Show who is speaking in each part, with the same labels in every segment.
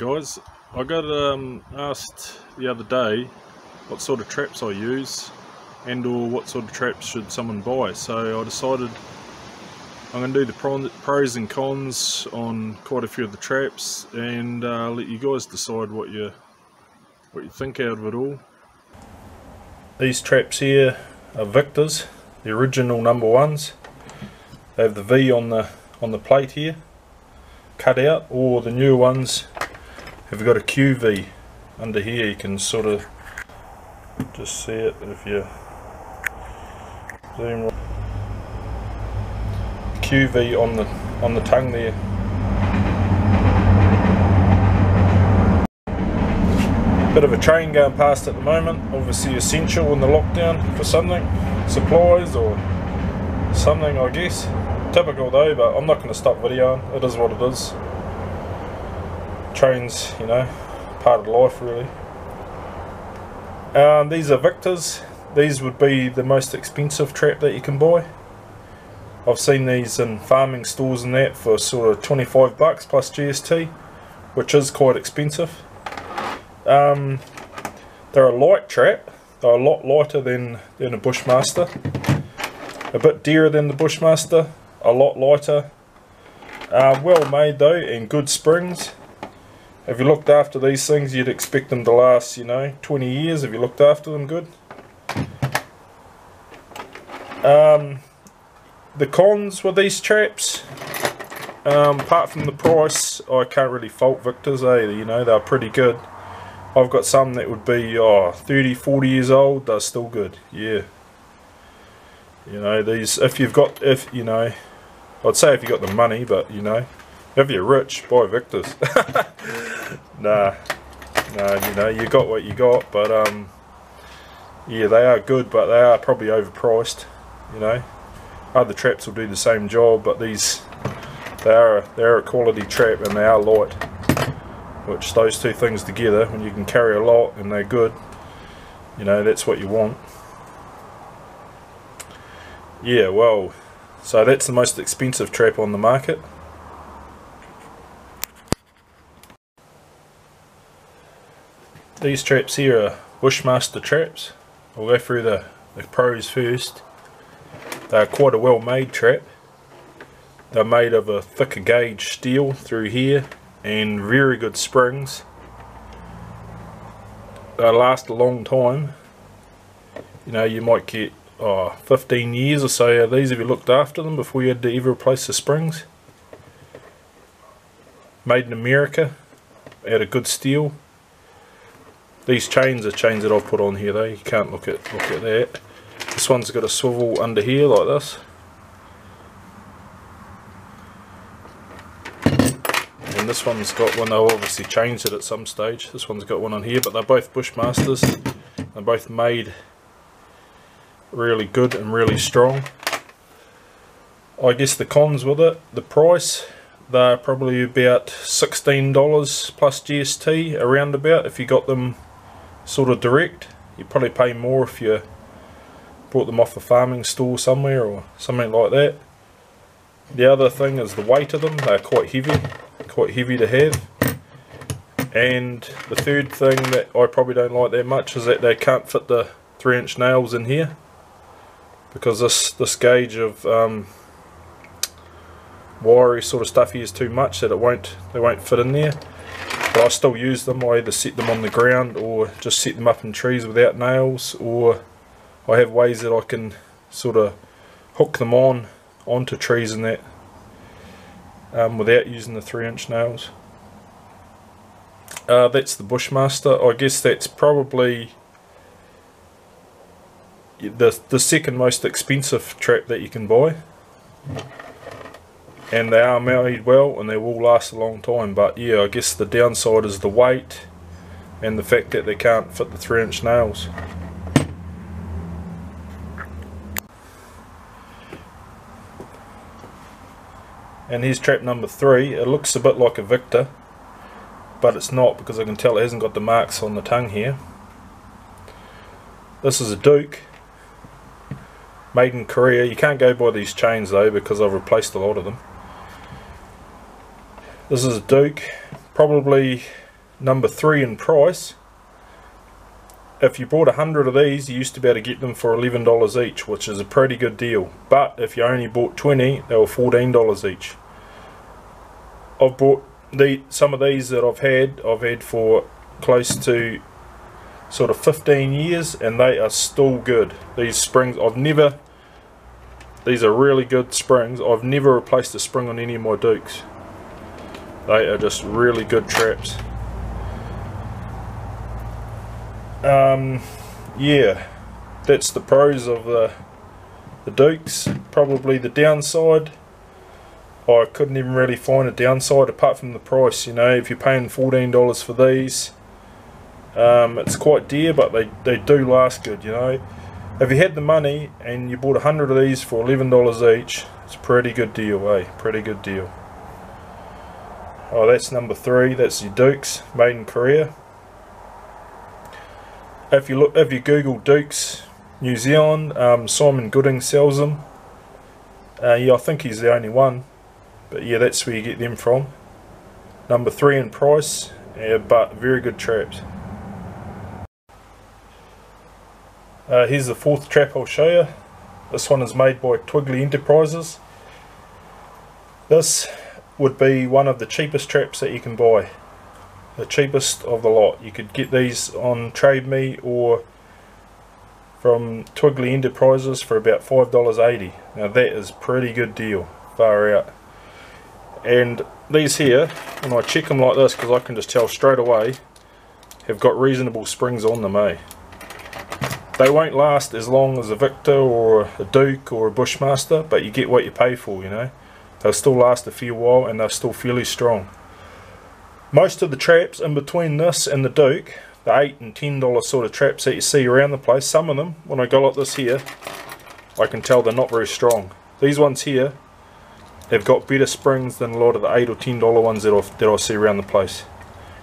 Speaker 1: Guys, I got asked the other day what sort of traps I use and or what sort of traps should someone buy, so I decided I'm going to do the pros and cons on quite a few of the traps and let you guys decide what you think out of it all. These traps here are Victor's, the original #1s. They have the V on the plate here cut out, or the new ones have got a QV under here. You can sort of just see it if you zoom. QV on the tongue there. Bit of a train going past at the moment, obviously essential in the lockdown for something, supplies or something I guess. Typical though, but I'm not going to stop videoing, it is what it is. Trains, you know, part of life really. These are Victor's. These would be the most expensive trap that you can buy. I've seen these in farming stores and that for sort of 25 bucks plus GST, which is quite expensive. They're a light trap. They're a lot lighter than a Bushmaster. A bit dearer than the Bushmaster. A lot lighter. Well made though, and good springs. If you looked after these things, you'd expect them to last, you know, 20 years if you looked after them good. The cons with these traps, apart from the price, I can't really fault Victor's either, you know, they're pretty good. I've got some that would be 30, 40 years old, they're still good, yeah. You know, these, if you know, I'd say if you got the money, but you know, if you're rich, buy Victor's. nah, you know, you got what you got, but yeah, they are good, but they are probably overpriced, you know. Other traps will do the same job, but these, they're a quality trap and they are light, which those two things together, when you can carry a lot and they're good, you know, that's what you want. Yeah, well, so that's the most expensive trap on the market. These traps here are Bushmaster traps. I'll go through the pros first. They're quite a well made trap. They're made of a thicker gauge steel through here and very good springs. They last a long time. You know, you might get 15 years or so out of these if you looked after them before you had to ever replace the springs. Made in America, out of good steel. These chains are chains that I've put on here though, you can't look at that. This one's got a swivel under here like this. And this one's got one, they'll obviously changed it at some stage. This one's got one on here, but they're both Bushmasters. They're both made really good and really strong. I guess the cons with it, the price, they're probably about $16 plus GST around about if you got them sort of direct. You'd probably pay more if you bought them off a farming store somewhere or something like that. The other thing is the weight of them. They're quite heavy to have. And the third thing that I probably don't like that much is that they can't fit the 3-inch nails in here, because this gauge of wiry sort of stuff here is too much, that they won't fit in there. But I still use them. I either set them on the ground or just set them up in trees without nails, or I have ways that I can sort of hook them onto trees and that without using the 3-inch nails. That's the Bushmaster. I guess that's probably the second most expensive trap that you can buy. And they are made well and they will last a long time, but yeah, I guess the downside is the weight and the fact that they can't fit the 3-inch nails. And here's trap number 3. It looks a bit like a Victor, but it's not, because I can tell it hasn't got the marks on the tongue here. This is a Duke, made in Korea. You can't go by these chains though, because I've replaced a lot of them. This is a Duke, probably number 3 in price. If you bought 100 of these, you used to be able to get them for $11 each, which is a pretty good deal. But if you only bought 20, they were $14 each. I've bought some of these that I've had for close to sort of 15 years, and they are still good. These springs, these are really good springs. I've never replaced a spring on any of my Dukes. They are just really good traps. Yeah, that's the pros of the Dukes. Probably the downside, I couldn't even really find a downside apart from the price. You know, if you're paying $14 for these, it's quite dear, but they do last good, you know. If you had the money and you bought 100 of these for $11 each, it's a pretty good deal, eh? Pretty good deal. Oh, that's number 3. That's your Dukes, made in Korea. If you Google Dukes New Zealand, Simon Gooding sells them. Yeah, I think he's the only one, but yeah, that's where you get them from. Number 3 in price, yeah, but very good traps. Here's the 4th trap I'll show you. This one is made by Twiggly Enterprises. This would be one of the cheapest traps that you can buy. The cheapest of the lot. You could get these on Trade Me or from Twiggly Enterprises for about $5.80. Now that is a pretty good deal, far out. And these here, when I check them like this, because I can just tell straight away, have got reasonable springs on them, eh? They won't last as long as a Victor or a Duke or a Bushmaster, but you get what you pay for, you know. They'll still last a fair while and they're still fairly strong. Most of the traps in between this and the Duke, the $8 and $10 sort of traps that you see around the place, some of them, when I go like this here, I can tell they're not very strong. These ones here have got better springs than a lot of the $8 or $10 ones that I see around the place.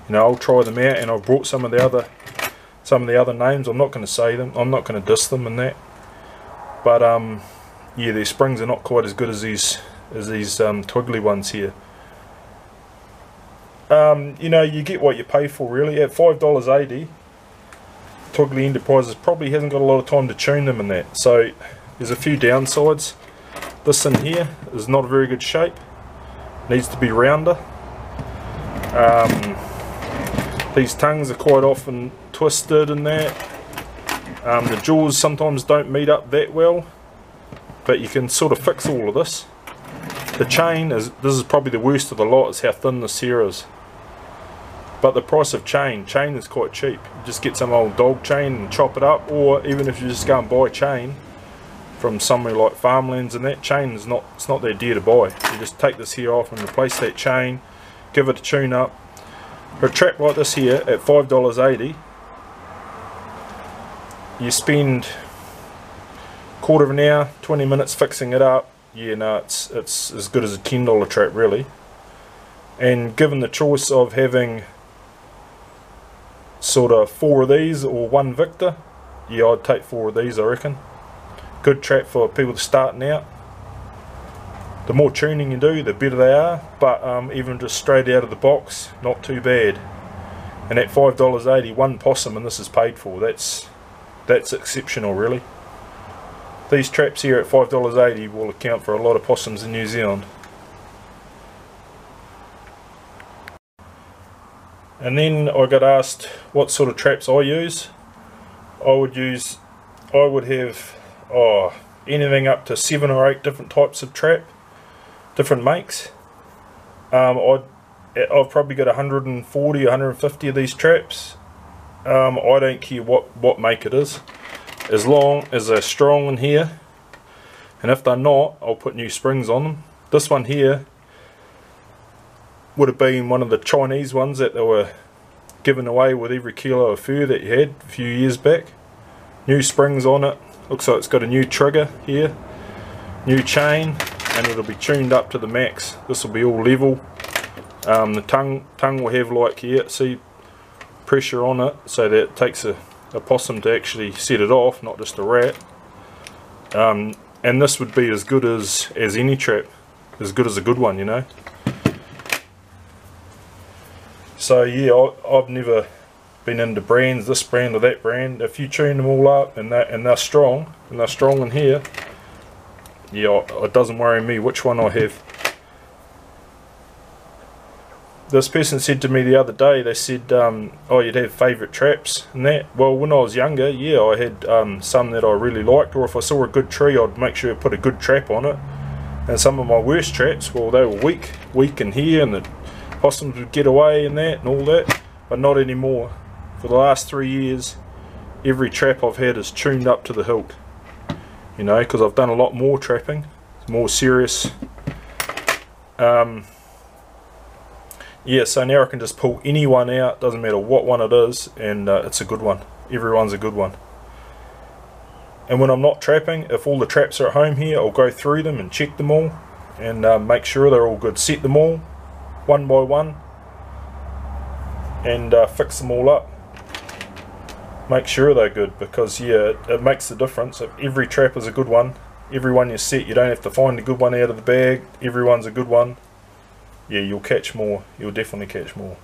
Speaker 1: You know, I'll try them out, and I've brought some of the other names. I'm not going to say them. I'm not going to diss them and that. But yeah, their springs are not quite as good as these Twiggly ones here. You know, you get what you pay for really. At $5.80, Twiggly Enterprises probably hasn't got a lot of time to tune them and that. So there's a few downsides. This in here is not a very good shape. Needs to be rounder. These tongues are quite often twisted and that. The jaws sometimes don't meet up that well, but you can sort of fix all of this. The chain this is probably the worst of the lot, is how thin this here is. But the price of chain is quite cheap. You just get some old dog chain and chop it up, or even if you just go and buy chain from somewhere like Farmlands, and that chain is it's not that dear to buy. You just take this here off and replace that chain, give it a tune up. For a trap like this here at $5.80, you spend a quarter of an hour, 20 minutes fixing it up. Yeah, no, it's as good as a $10 trap really. And given the choice of having sort of 4 of these or 1 Victor, yeah, I'd take 4 of these, I reckon. Good trap for people starting out. The more tuning you do, the better they are, but even just straight out of the box, not too bad. And at $5.80, 1 Possum, and this is paid for. That's exceptional really. These traps here at $5.80 will account for a lot of possums in New Zealand. And then I got asked what sort of traps I use. I would have anything up to 7 or 8 different types of trap, different makes. I've probably got 140, 150 of these traps. I don't care what make it is, as long as they're strong in here. And if they're not, I'll put new springs on them. This one here would have been one of the Chinese ones that they were giving away with every kilo of fur that you had a few years back. New springs on it. Looks like it's got a new trigger here, new chain, and it'll be tuned up to the max. This will be all level. The tongue will have, like here, see, pressure on it, so that it takes a possum to actually set it off, not just a rat. And this would be as good as any trap, as good as a good one, you know. So yeah, I've never been into brands, this brand or that brand. If you tune them all up and they're strong in here, yeah, it doesn't worry me which one I have. This person said to me the other day, they said, oh, you'd have favourite traps and that. Well, when I was younger, yeah, I had some that I really liked, or if I saw a good tree, I'd make sure to put a good trap on it. And some of my worst traps, well, they were weak in here, and the possums would get away and that and all that, but not anymore. For the last 3 years, every trap I've had is tuned up to the hilt. You know, because I've done a lot more trapping, it's more serious. Yeah, so now I can just pull any one out, doesn't matter what one it is, and it's a good one. Everyone's a good one. And when I'm not trapping, if all the traps are at home here, I'll go through them and check them all and make sure they're all good. Set them all one by one and fix them all up. Make sure they're good, because yeah, it makes the difference. If every trap is a good one, every one you set, you don't have to find a good one out of the bag, everyone's a good one. Yeah, you'll catch more. You'll definitely catch more.